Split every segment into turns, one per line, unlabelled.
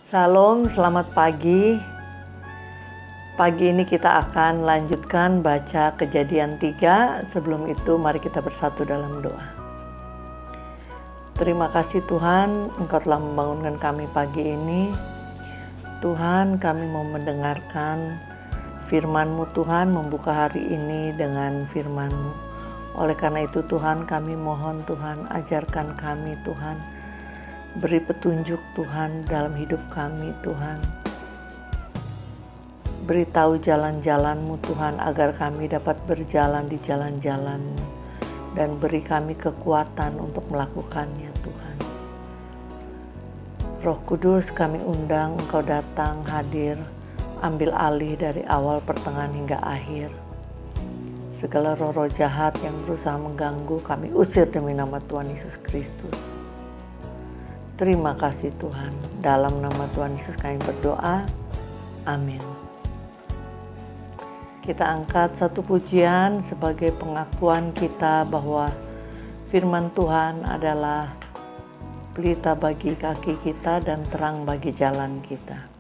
Salam, selamat pagi. Pagi ini kita akan lanjutkan baca Kejadian 3. Sebelum itu mari kita bersatu dalam doa. Terima kasih Tuhan, Engkau telah membangunkan kami pagi ini. Tuhan, kami mau mendengarkan firman-Mu Tuhan, membuka hari ini dengan firman-Mu. Oleh karena itu Tuhan, kami mohon Tuhan, ajarkan kami Tuhan. Beri petunjuk Tuhan dalam hidup kami Tuhan. Beritahu jalan-jalan-Mu Tuhan agar kami dapat berjalan di jalan-jalan-Mu. Dan beri kami kekuatan untuk melakukannya Tuhan. Roh Kudus, kami undang Engkau datang, hadir, ambil alih dari awal, pertengahan hingga akhir. Segala roh-roh jahat yang berusaha mengganggu kami usir demi nama Tuhan Yesus Kristus. Terima kasih Tuhan. Dalam nama Tuhan Yesus kami berdoa. Amin. Kita angkat satu pujian sebagai pengakuan kita bahwa firman Tuhan adalah pelita bagi kaki kita dan terang bagi jalan kita.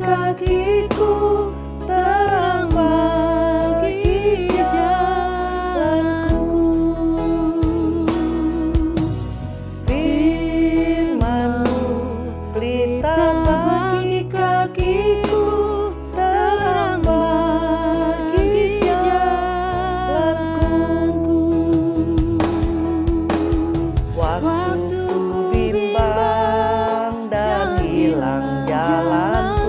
Kakiku, terang bagi jalanku.
Firman-Mu, pelita bagi
kakiku, terang bagi jalanku.
Waktu ku bimbang dan hilang jalan,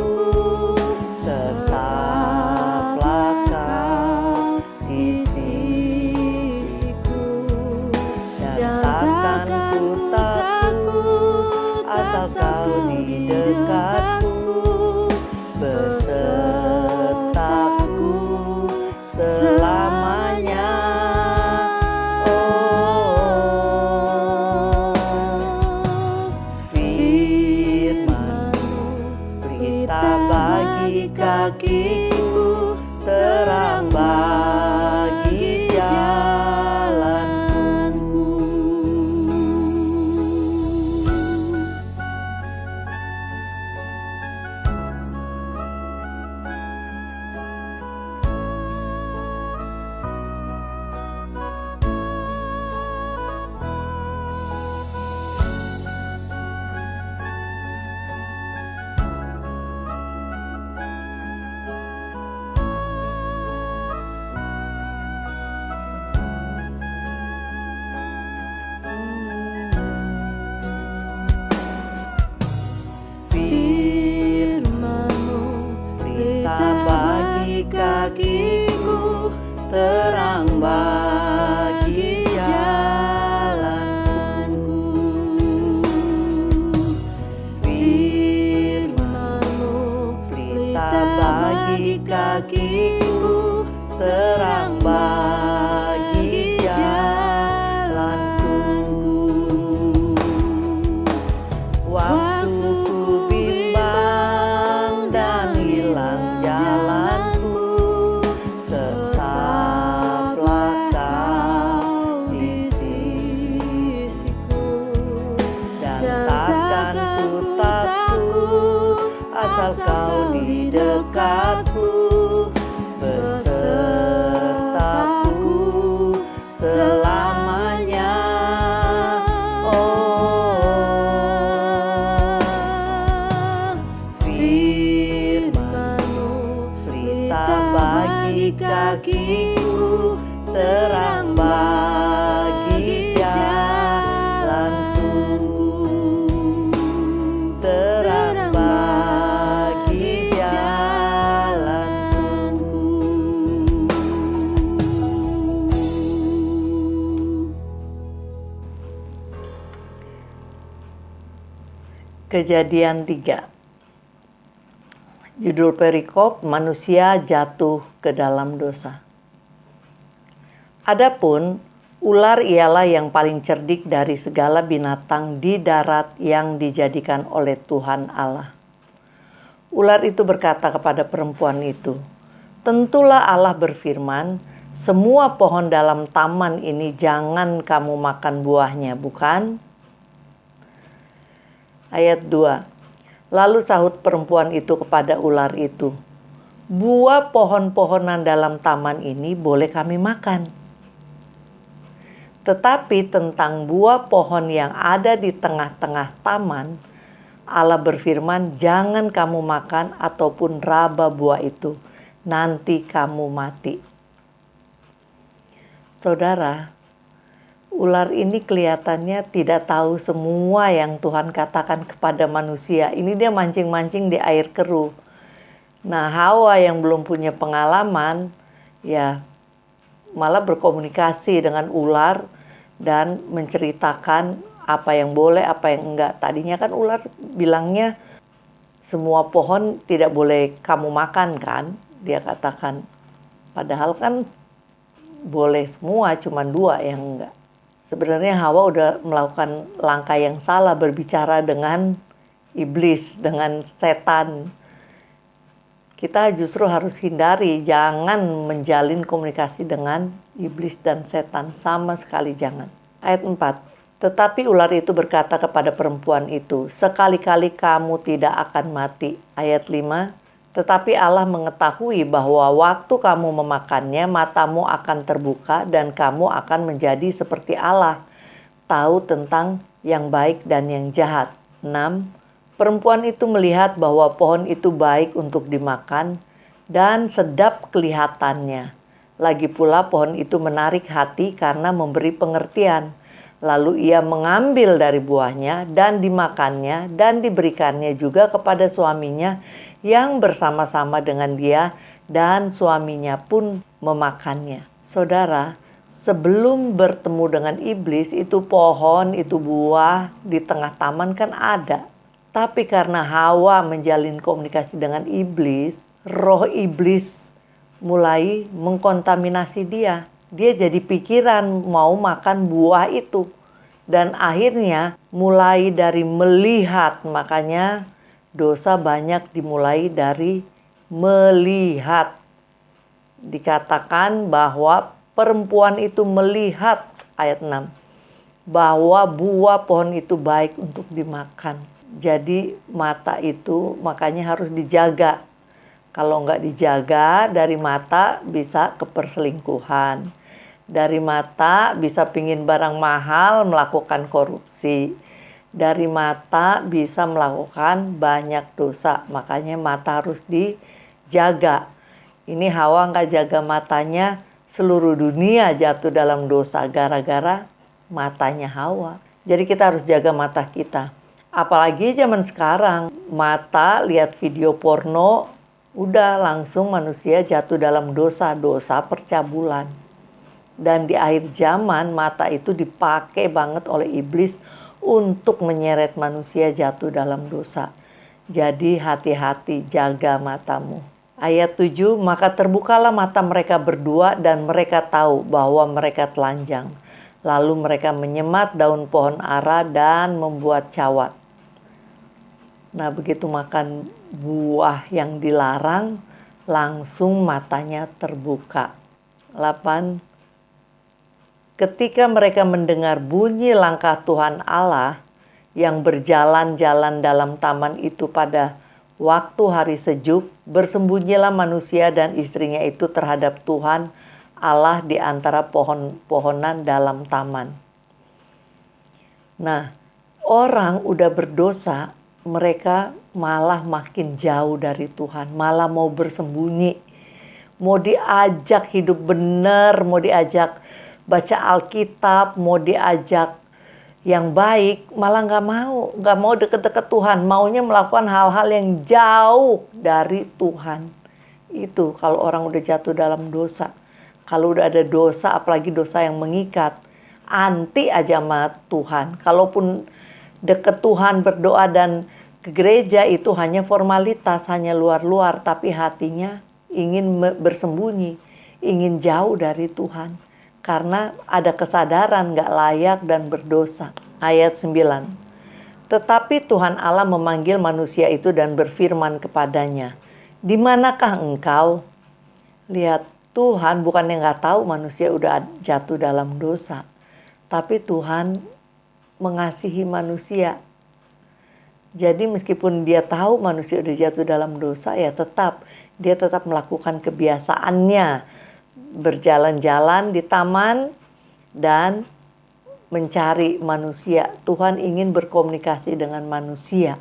Kau di dekatku, besertaku selamanya. Oh, firman-Mu, pelita bagi kakiku, terang bagi jalanku. Kakiku, terang bagi jalanku. Firman-Mu, pelita bagi kakiku, terang bagi jalanku. Waktu ku bimbang dan hilang jalan, asal Kau di dekatku, besertaku selamanya. Oh, firman-Mu, pelita bagi kakiku, terang bagi jalanku. Terang bagi jalanku. Kejadian 3. Judul perikop, manusia jatuh ke dalam dosa. Adapun ular ialah yang paling cerdik dari segala binatang di darat yang dijadikan oleh Tuhan Allah. Ular itu berkata kepada perempuan itu, "Tentulah Allah berfirman, semua pohon dalam taman ini jangan kamu makan buahnya, bukan?" Ayat 2. Lalu sahut perempuan itu kepada ular itu, "Buah pohon-pohonan dalam taman ini boleh kami makan. Tetapi tentang buah pohon yang ada di tengah-tengah taman, Allah berfirman, jangan kamu makan ataupun raba buah itu, nanti kamu mati." Saudara, ular ini kelihatannya tidak tahu semua yang Tuhan katakan kepada manusia. Ini dia mancing-mancing di air keruh. Nah, Hawa yang belum punya pengalaman, ya malah berkomunikasi dengan ular dan menceritakan apa yang boleh, apa yang enggak. Tadinya kan ular bilangnya semua pohon tidak boleh kamu makan kan, dia katakan. Padahal kan boleh semua, cuma 2 yang enggak. Sebenarnya Hawa udah melakukan langkah yang salah, berbicara dengan iblis, dengan setan. Kita justru harus hindari, jangan menjalin komunikasi dengan iblis dan setan, sama sekali jangan. Ayat 4. Tetapi ular itu berkata kepada perempuan itu, "Sekali-kali kamu tidak akan mati." Ayat 5. Tetapi Allah mengetahui bahwa waktu kamu memakannya, matamu akan terbuka dan kamu akan menjadi seperti Allah, tahu tentang yang baik dan yang jahat. 6. Perempuan itu melihat bahwa pohon itu baik untuk dimakan dan sedap kelihatannya. Lagi pula pohon itu menarik hati karena memberi pengertian. Lalu ia mengambil dari buahnya dan dimakannya dan diberikannya juga kepada suaminya yang bersama-sama dengan dia, dan suaminya pun memakannya. Saudara, sebelum bertemu dengan iblis, itu pohon, itu buah di tengah taman kan ada. Tapi karena Hawa menjalin komunikasi dengan iblis, roh iblis mulai mengkontaminasi dia. Dia jadi pikiran mau makan buah itu. Dan akhirnya mulai dari melihat, makanya dosa banyak dimulai dari melihat. Dikatakan bahwa perempuan itu melihat, ayat 6, bahwa buah pohon itu baik untuk dimakan. Jadi mata itu makanya harus dijaga. Kalau nggak dijaga, dari mata bisa ke perselingkuhan. Dari mata bisa pingin barang mahal, melakukan korupsi. Dari mata bisa melakukan banyak dosa. Makanya mata harus dijaga. Ini Hawa nggak jaga matanya, seluruh dunia jatuh dalam dosa gara-gara matanya Hawa. Jadi kita harus jaga mata kita. Apalagi zaman sekarang, mata lihat video porno, udah langsung manusia jatuh dalam dosa percabulan. Dan di akhir zaman mata itu dipakai banget oleh iblis untuk menyeret manusia jatuh dalam dosa. Jadi hati-hati, jaga matamu. Ayat 7, maka terbukalah mata mereka berdua dan mereka tahu bahwa mereka telanjang. Lalu mereka menyemat daun pohon ara dan membuat cawat. Nah, begitu makan buah yang dilarang, langsung matanya terbuka. 8. Ketika mereka mendengar bunyi langkah Tuhan Allah yang berjalan-jalan dalam taman itu pada waktu hari sejuk, bersembunyilah manusia dan istrinya itu terhadap Tuhan Allah di antara pohon-pohonan dalam taman. Nah, orang udah berdosa, mereka malah makin jauh dari Tuhan, malah mau bersembunyi, mau diajak hidup benar, mau diajak baca Alkitab, mau diajak yang baik, malah nggak mau deket-deket Tuhan, maunya melakukan hal-hal yang jauh dari Tuhan. Itu kalau orang udah jatuh dalam dosa. Kalau udah ada dosa, apalagi dosa yang mengikat, anti aja sama Tuhan. Kalaupun deket Tuhan, berdoa dan ke gereja itu hanya formalitas, hanya luar-luar, tapi hatinya ingin bersembunyi, ingin jauh dari Tuhan. Karena ada kesadaran gak layak dan berdosa. Ayat 9. Tetapi Tuhan Allah memanggil manusia itu dan berfirman kepadanya, "Di manakah engkau?" Lihat, Tuhan bukannya gak tahu manusia udah jatuh dalam dosa. Tapi Tuhan mengasihi manusia. Jadi meskipun dia tahu manusia udah jatuh dalam dosa, ya dia tetap melakukan kebiasaannya. Berjalan-jalan di taman dan mencari manusia. Tuhan ingin berkomunikasi dengan manusia.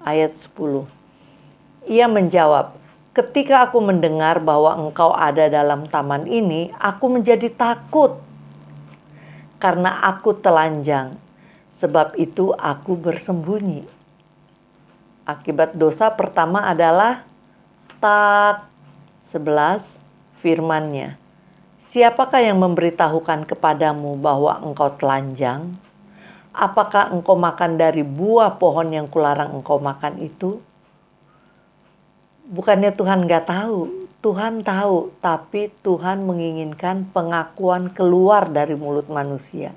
Ayat 10. Ia menjawab, "Ketika aku mendengar bahwa engkau ada dalam taman ini, aku menjadi takut. Karena aku telanjang. Sebab itu aku bersembunyi." Akibat dosa pertama adalah 11 firman-Nya. "Siapakah yang memberitahukan kepadamu bahwa engkau telanjang? Apakah engkau makan dari buah pohon yang kularang engkau makan itu?" Bukannya Tuhan gak tahu, Tuhan tahu, tapi Tuhan menginginkan pengakuan keluar dari mulut manusia.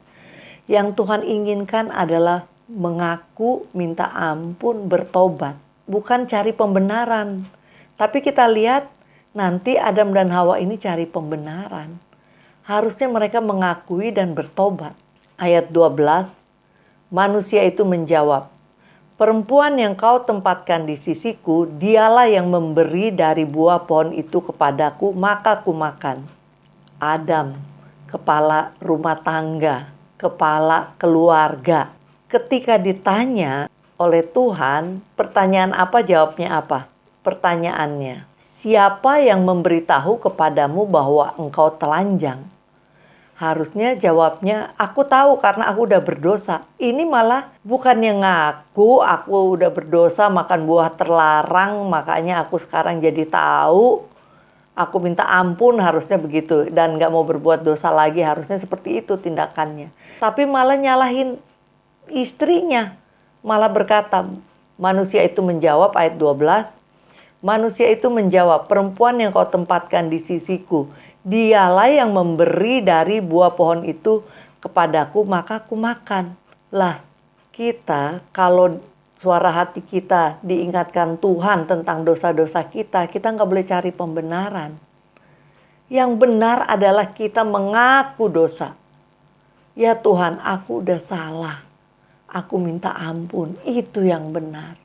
Yang Tuhan inginkan adalah mengaku, minta ampun, bertobat. Bukan cari pembenaran. Tapi kita lihat nanti Adam dan Hawa ini cari pembenaran. Harusnya mereka mengakui dan bertobat. Ayat 12, manusia itu menjawab, "Perempuan yang kau tempatkan di sisiku, dialah yang memberi dari buah pohon itu kepadaku, maka kumakan." Adam, kepala rumah tangga, kepala keluarga. Ketika ditanya oleh Tuhan, pertanyaan apa, jawabnya apa? Pertanyaannya, "Siapa yang memberitahu kepadamu bahwa engkau telanjang?" Harusnya jawabnya, "Aku tahu karena aku udah berdosa." Ini malah bukannya ngaku, "Aku udah berdosa makan buah terlarang, makanya aku sekarang jadi tahu. Aku minta ampun," harusnya begitu. Dan gak mau berbuat dosa lagi, harusnya seperti itu tindakannya. Tapi malah nyalahin istrinya. Malah berkata, manusia itu menjawab, ayat 12. Manusia itu menjawab, "Perempuan yang kau tempatkan di sisiku, dialah yang memberi dari buah pohon itu kepadaku, maka aku makan." Lah, kita kalau suara hati kita diingatkan Tuhan tentang dosa-dosa kita nggak boleh cari pembenaran. Yang benar adalah kita mengaku dosa. "Ya Tuhan, aku udah salah. Aku minta ampun." Itu yang benar.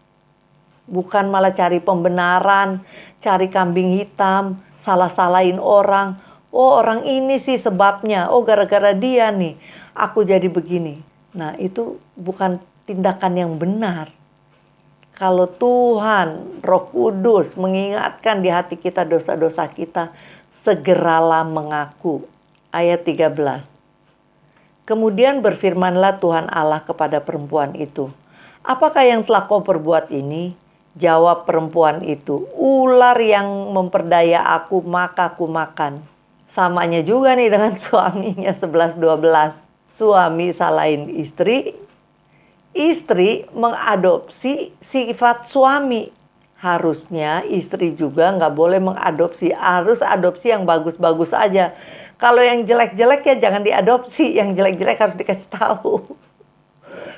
Bukan malah cari pembenaran, cari kambing hitam, salah-salahin orang. "Oh, orang ini sih sebabnya. Oh, gara-gara dia nih aku jadi begini." Nah, itu bukan tindakan yang benar. Kalau Tuhan, Roh Kudus mengingatkan di hati kita dosa-dosa kita, segeralah mengaku. Ayat 13. Kemudian berfirmanlah Tuhan Allah kepada perempuan itu, "Apakah yang telah kau perbuat ini?" Jawab perempuan itu, "Ular yang memperdaya aku, maka aku makan." Samanya juga nih dengan suaminya 11-12. Suami salahin istri, istri mengadopsi sifat suami. Harusnya istri juga nggak boleh mengadopsi, harus adopsi yang bagus-bagus aja. Kalau yang jelek-jelek ya jangan diadopsi, yang jelek-jelek harus dikasih tahu.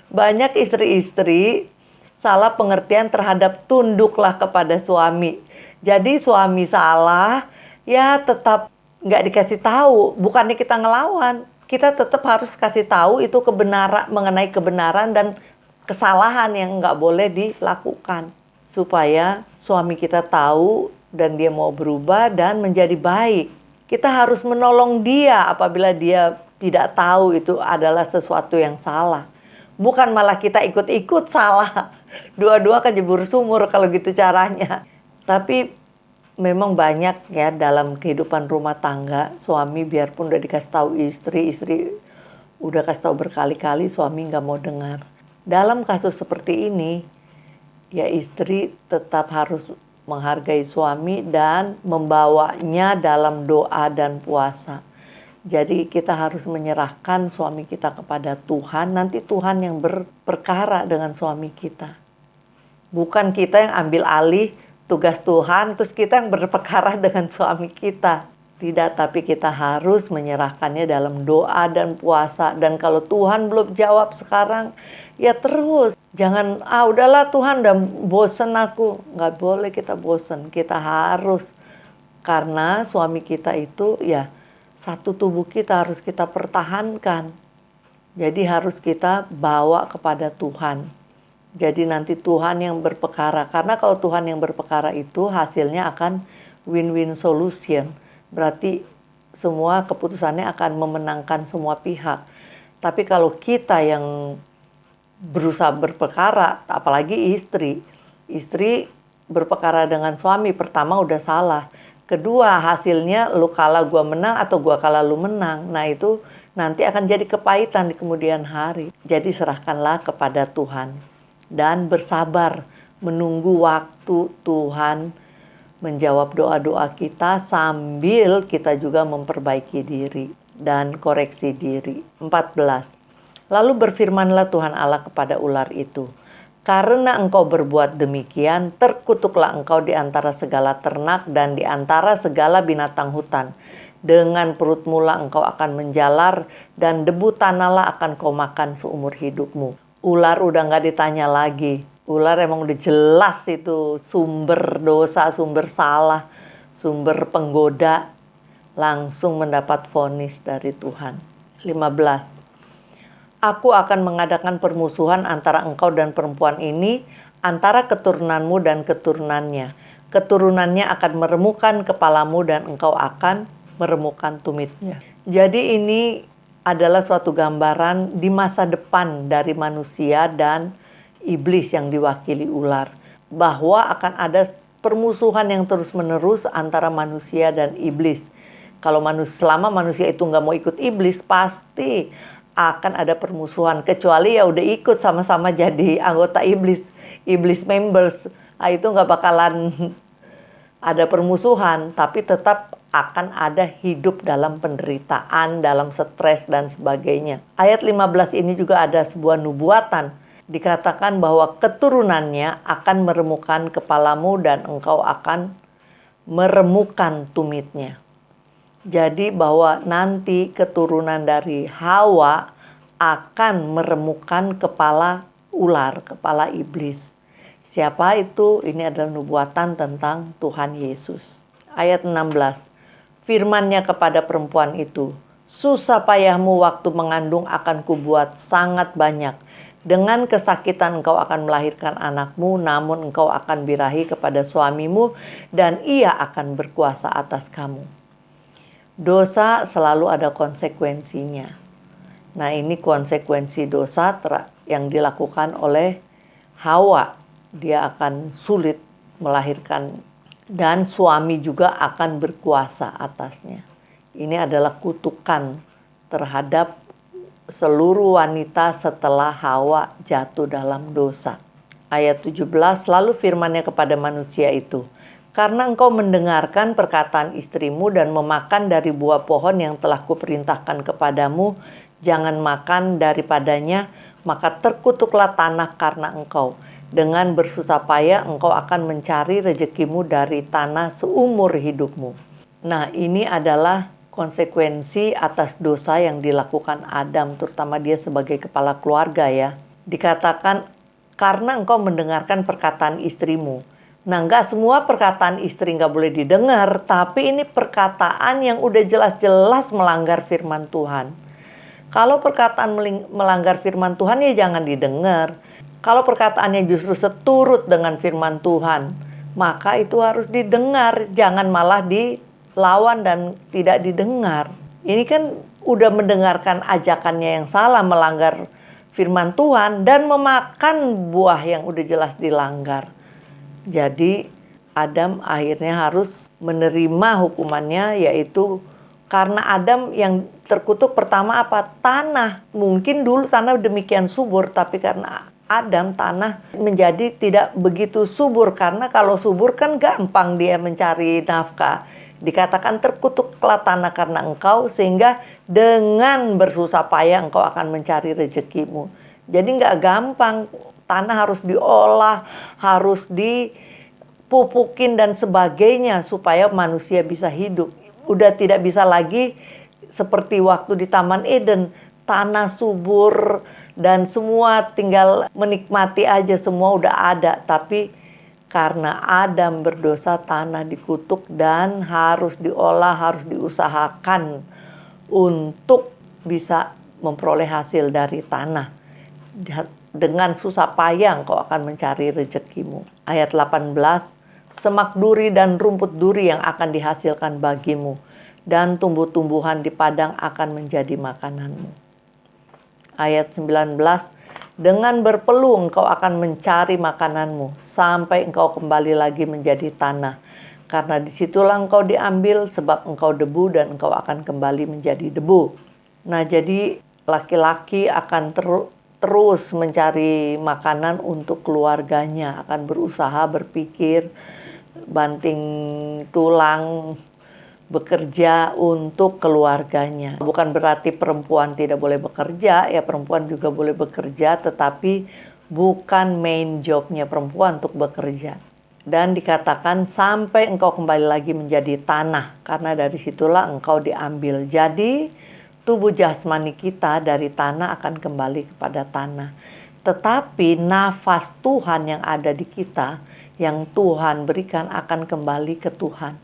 Banyak istri-istri salah pengertian terhadap tunduklah kepada suami. Jadi suami salah, ya tetap nggak dikasih tahu. Bukannya kita ngelawan, kita tetap harus kasih tahu itu kebenaran, mengenai kebenaran dan kesalahan yang nggak boleh dilakukan. Supaya suami kita tahu dan dia mau berubah dan menjadi baik. Kita harus menolong dia apabila dia tidak tahu itu adalah sesuatu yang salah. Bukan malah kita ikut-ikut salah. Dua-dua kejebur sumur kalau gitu caranya. Tapi memang banyak ya dalam kehidupan rumah tangga, suami biarpun udah dikasih tahu istri udah kasih tahu berkali-kali, suami nggak mau dengar. Dalam kasus seperti ini, ya istri tetap harus menghargai suami dan membawanya dalam doa dan puasa. Jadi kita harus menyerahkan suami kita kepada Tuhan. Nanti Tuhan yang berperkara dengan suami kita. Bukan kita yang ambil alih tugas Tuhan, terus kita yang berperkara dengan suami kita. Tidak, tapi kita harus menyerahkannya dalam doa dan puasa. Dan kalau Tuhan belum jawab sekarang, ya terus. Jangan, udahlah Tuhan udah bosen aku. Nggak boleh kita bosen, kita harus. Karena suami kita itu ya satu tubuh kita harus kita pertahankan. Jadi harus kita bawa kepada Tuhan. Jadi nanti Tuhan yang berperkara. Karena kalau Tuhan yang berperkara itu hasilnya akan win-win solution. Berarti semua keputusannya akan memenangkan semua pihak. Tapi kalau kita yang berusaha berperkara, apalagi istri berperkara dengan suami, pertama udah salah. Kedua, hasilnya lu kalah gua menang atau gua kalah lu menang. Nah itu nanti akan jadi kepahitan di kemudian hari. Jadi serahkanlah kepada Tuhan. Dan bersabar menunggu waktu Tuhan menjawab doa-doa kita sambil kita juga memperbaiki diri dan koreksi diri. 14. Lalu berfirmanlah Tuhan Allah kepada ular itu, karena engkau berbuat demikian, terkutuklah engkau di antara segala ternak dan di antara segala binatang hutan. Dengan perut mula engkau akan menjalar dan debu tanahlah akan kau makan seumur hidupmu. Ular udah gak ditanya lagi. Ular emang udah jelas itu sumber dosa, sumber salah, sumber penggoda. Langsung mendapat vonis dari Tuhan. 15. Aku akan mengadakan permusuhan antara engkau dan perempuan ini, antara keturunanmu dan keturunannya. Keturunannya akan meremukkan kepalamu dan engkau akan meremukkan tumitnya. Jadi ini adalah suatu gambaran di masa depan dari manusia dan iblis yang diwakili ular. Bahwa akan ada permusuhan yang terus-menerus antara manusia dan iblis. Kalau selama manusia itu nggak mau ikut iblis, pasti akan ada permusuhan. Kecuali ya udah ikut sama-sama jadi anggota iblis members. Nah, itu nggak bakalan ada permusuhan, tapi tetap akan ada hidup dalam penderitaan, dalam stres dan sebagainya. Ayat 15 ini juga ada sebuah nubuatan. Dikatakan bahwa keturunannya akan meremukkan kepalamu dan engkau akan meremukkan tumitnya. Jadi bahwa nanti keturunan dari Hawa akan meremukkan kepala ular, kepala iblis. Siapa itu? Ini adalah nubuatan tentang Tuhan Yesus. Ayat 16. Firman-Nya kepada perempuan itu, susah payahmu waktu mengandung akan kubuat sangat banyak. Dengan kesakitan engkau akan melahirkan anakmu, namun engkau akan birahi kepada suamimu dan ia akan berkuasa atas kamu. Dosa selalu ada konsekuensinya. Nah ini konsekuensi dosa yang dilakukan oleh Hawa. Dia akan sulit melahirkan dan suami juga akan berkuasa atasnya. Ini adalah kutukan terhadap seluruh wanita setelah Hawa jatuh dalam dosa. Ayat 17, lalu firman-Nya kepada manusia itu, karena engkau mendengarkan perkataan istrimu dan memakan dari buah pohon yang telah kuperintahkan kepadamu, jangan makan daripadanya, maka terkutuklah tanah karena engkau. Dengan bersusah payah engkau akan mencari rezekimu dari tanah seumur hidupmu. Nah ini adalah konsekuensi atas dosa yang dilakukan Adam, terutama dia sebagai kepala keluarga ya. Dikatakan karena engkau mendengarkan perkataan istrimu. Nah nggak semua perkataan istri nggak boleh didengar, tapi ini perkataan yang udah jelas-jelas melanggar firman Tuhan. Kalau perkataan melanggar firman Tuhan ya jangan didengar. Kalau perkataannya justru seturut dengan firman Tuhan, maka itu harus didengar, jangan malah dilawan dan tidak didengar. Ini kan udah mendengarkan ajakannya yang salah, melanggar firman Tuhan dan memakan buah yang udah jelas dilanggar. Jadi Adam akhirnya harus menerima hukumannya, yaitu karena Adam yang terkutuk pertama apa? Tanah. Mungkin dulu tanah demikian subur, tapi karena Adam tanah menjadi tidak begitu subur. Karena kalau subur kan gampang dia mencari nafkah. Dikatakan terkutuklah tanah karena engkau, sehingga dengan bersusah payah engkau akan mencari rezekimu. Jadi nggak gampang tanah harus diolah, harus dipupukin dan sebagainya supaya manusia bisa hidup. Udah tidak bisa lagi seperti waktu di Taman Eden, tanah subur dan semua tinggal menikmati aja, semua udah ada. Tapi karena Adam berdosa, tanah dikutuk dan harus diolah, harus diusahakan untuk bisa memperoleh hasil dari tanah. Dengan susah payah engkau akan mencari rezekimu. Ayat 18, semak duri dan rumput duri yang akan dihasilkan bagimu, dan tumbuh-tumbuhan di padang akan menjadi makananmu. Ayat 19, dengan berpeluh engkau akan mencari makananmu, sampai engkau kembali lagi menjadi tanah. Karena disitulah engkau diambil, sebab engkau debu dan engkau akan kembali menjadi debu. Nah, jadi laki-laki akan terus mencari makanan untuk keluarganya, akan berusaha, berpikir, banting tulang, bekerja untuk keluarganya. Bukan berarti perempuan tidak boleh bekerja, ya perempuan juga boleh bekerja, tetapi bukan main jobnya perempuan untuk bekerja. Dan dikatakan sampai engkau kembali lagi menjadi tanah, karena dari situlah engkau diambil. Jadi tubuh jasmani kita dari tanah akan kembali kepada tanah. Tetapi nafas Tuhan yang ada di kita, yang Tuhan berikan akan kembali ke Tuhan.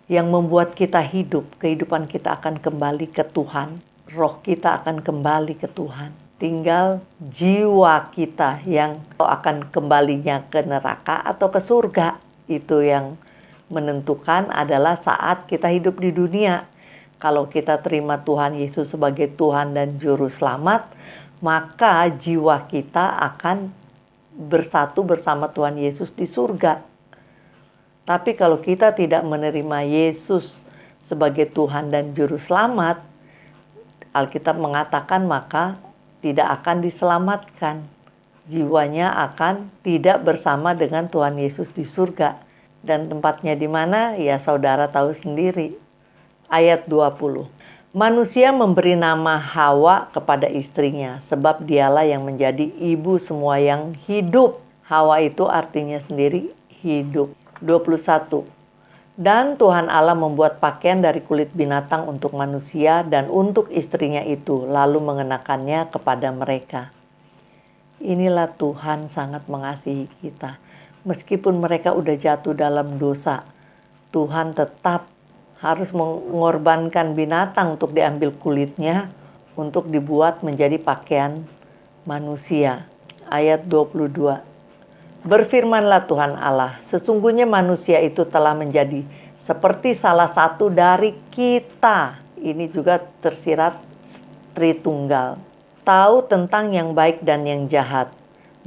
Yang membuat kita hidup, kehidupan kita akan kembali ke Tuhan. Roh kita akan kembali ke Tuhan. Tinggal jiwa kita yang akan kembalinya ke neraka atau ke surga. Itu yang menentukan adalah saat kita hidup di dunia. Kalau kita terima Tuhan Yesus sebagai Tuhan dan Juru Selamat, maka jiwa kita akan bersatu bersama Tuhan Yesus di surga. Tapi kalau kita tidak menerima Yesus sebagai Tuhan dan Juru Selamat, Alkitab mengatakan maka tidak akan diselamatkan. Jiwanya akan tidak bersama dengan Tuhan Yesus di surga. Dan tempatnya di mana? Ya saudara tahu sendiri. Ayat 20. Manusia memberi nama Hawa kepada istrinya, sebab dialah yang menjadi ibu semua yang hidup. Hawa itu artinya sendiri hidup. 21. Dan Tuhan Allah membuat pakaian dari kulit binatang untuk manusia dan untuk istrinya itu, lalu mengenakannya kepada mereka. Inilah Tuhan sangat mengasihi kita. Meskipun mereka udah jatuh dalam dosa, Tuhan tetap harus mengorbankan binatang untuk diambil kulitnya, untuk dibuat menjadi pakaian manusia. Ayat 22. Berfirmanlah Tuhan Allah, sesungguhnya manusia itu telah menjadi seperti salah satu dari kita. Ini juga tersirat Tritunggal. Tahu tentang yang baik dan yang jahat.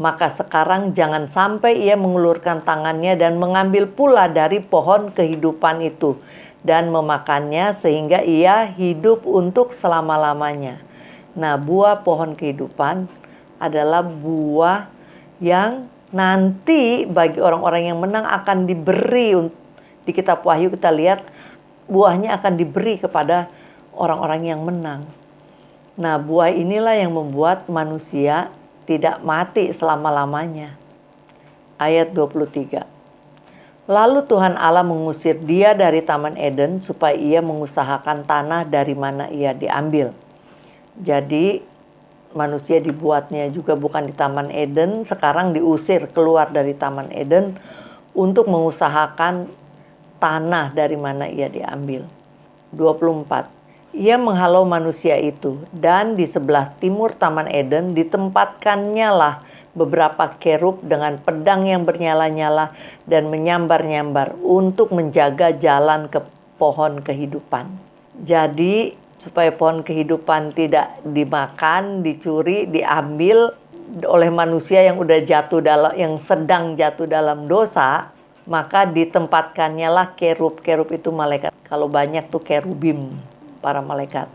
Maka sekarang jangan sampai ia mengulurkan tangannya dan mengambil pula dari pohon kehidupan itu dan memakannya sehingga ia hidup untuk selama-lamanya. Nah, buah pohon kehidupan adalah buah yang nanti bagi orang-orang yang menang akan diberi. Di kitab Wahyu kita lihat buahnya akan diberi kepada orang-orang yang menang. Nah, buah inilah yang membuat manusia tidak mati selama-lamanya. Ayat 23. Lalu Tuhan Allah mengusir dia dari Taman Eden supaya ia mengusahakan tanah dari mana ia diambil. Jadi manusia dibuatnya juga bukan di Taman Eden, sekarang diusir keluar dari Taman Eden untuk mengusahakan tanah dari mana ia diambil. 24. Ia menghalau manusia itu, dan di sebelah timur Taman Eden ditempatkannya lah beberapa kerub dengan pedang yang bernyala-nyala dan menyambar-nyambar untuk menjaga jalan ke pohon kehidupan. Jadi supaya pohon kehidupan tidak dimakan, dicuri, diambil oleh manusia yang yang sedang jatuh dalam dosa, maka ditempatkannya lah kerub. Kerub itu malaikat. Kalau banyak tuh kerubim, para malaikat.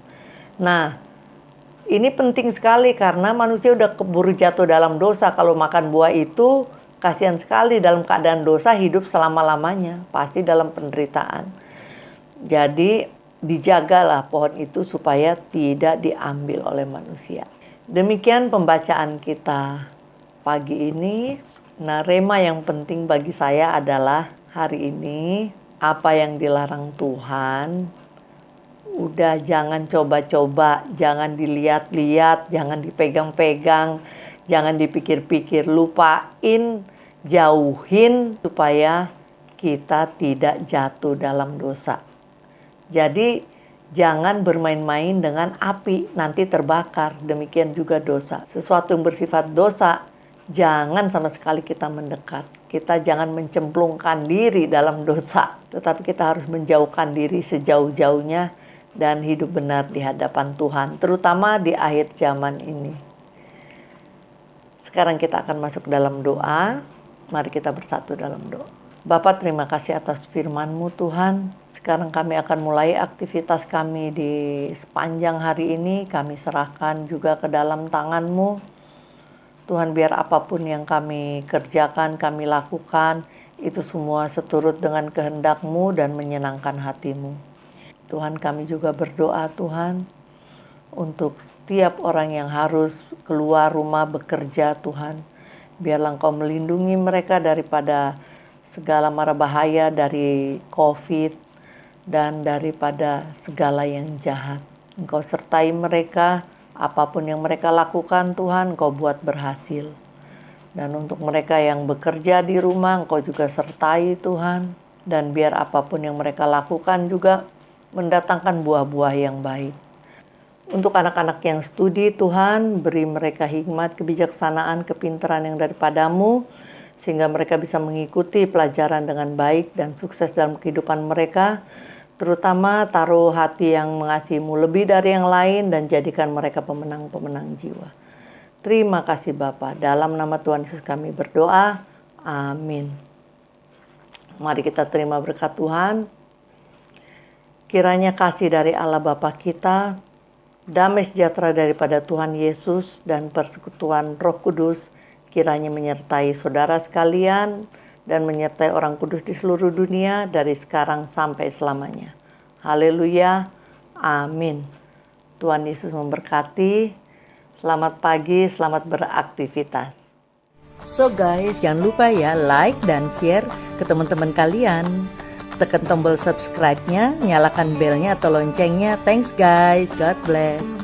Nah, ini penting sekali karena manusia udah keburu jatuh dalam dosa. Kalau makan buah itu kasihan sekali, dalam keadaan dosa hidup selama-lamanya, pasti dalam penderitaan. Jadi dijagalah pohon itu supaya tidak diambil oleh manusia. Demikian pembacaan kita pagi ini. Nah, rema yang penting bagi saya adalah hari ini apa yang dilarang Tuhan, udah jangan coba-coba, jangan dilihat-lihat, jangan dipegang-pegang, jangan dipikir-pikir, lupain, jauhin supaya kita tidak jatuh dalam dosa. Jadi jangan bermain-main dengan api, nanti terbakar. Demikian juga dosa. Sesuatu yang bersifat dosa, jangan sama sekali kita mendekat. Kita jangan mencemplungkan diri dalam dosa. Tetapi kita harus menjauhkan diri sejauh-jauhnya dan hidup benar di hadapan Tuhan. Terutama di akhir zaman ini. Sekarang kita akan masuk dalam doa. Mari kita bersatu dalam doa. Bapa, terima kasih atas firman-Mu Tuhan. Sekarang kami akan mulai aktivitas kami di sepanjang hari ini. Kami serahkan juga ke dalam tangan-Mu. Tuhan, biar apapun yang kami kerjakan, kami lakukan, itu semua seturut dengan kehendak-Mu dan menyenangkan hati-Mu. Tuhan, kami juga berdoa Tuhan, untuk setiap orang yang harus keluar rumah bekerja Tuhan. Biarlah Engkau melindungi mereka daripada segala mara bahaya dari COVID dan daripada segala yang jahat. Engkau sertai mereka, apapun yang mereka lakukan Tuhan, Engkau buat berhasil. Dan untuk mereka yang bekerja di rumah, Engkau juga sertai Tuhan. Dan biar apapun yang mereka lakukan juga mendatangkan buah-buah yang baik. Untuk anak-anak yang studi Tuhan, beri mereka hikmat, kebijaksanaan, kepintaran yang daripada-Mu, sehingga mereka bisa mengikuti pelajaran dengan baik dan sukses dalam kehidupan mereka. Terutama taruh hati yang mengasihi-Mu lebih dari yang lain dan jadikan mereka pemenang-pemenang jiwa. Terima kasih Bapa. Dalam nama Tuhan Yesus kami berdoa. Amin. Mari kita terima berkat Tuhan. Kiranya kasih dari Allah Bapa kita, damai sejahtera daripada Tuhan Yesus dan persekutuan Roh Kudus kiranya menyertai saudara sekalian dan menyertai orang kudus di seluruh dunia dari sekarang sampai selamanya. Haleluya. Amin. Tuhan Yesus memberkati. Selamat pagi, selamat beraktivitas.
So guys, jangan lupa ya like dan share ke teman-teman kalian. Tekan tombol subscribe-nya, nyalakan belnya atau loncengnya. Thanks guys, God bless.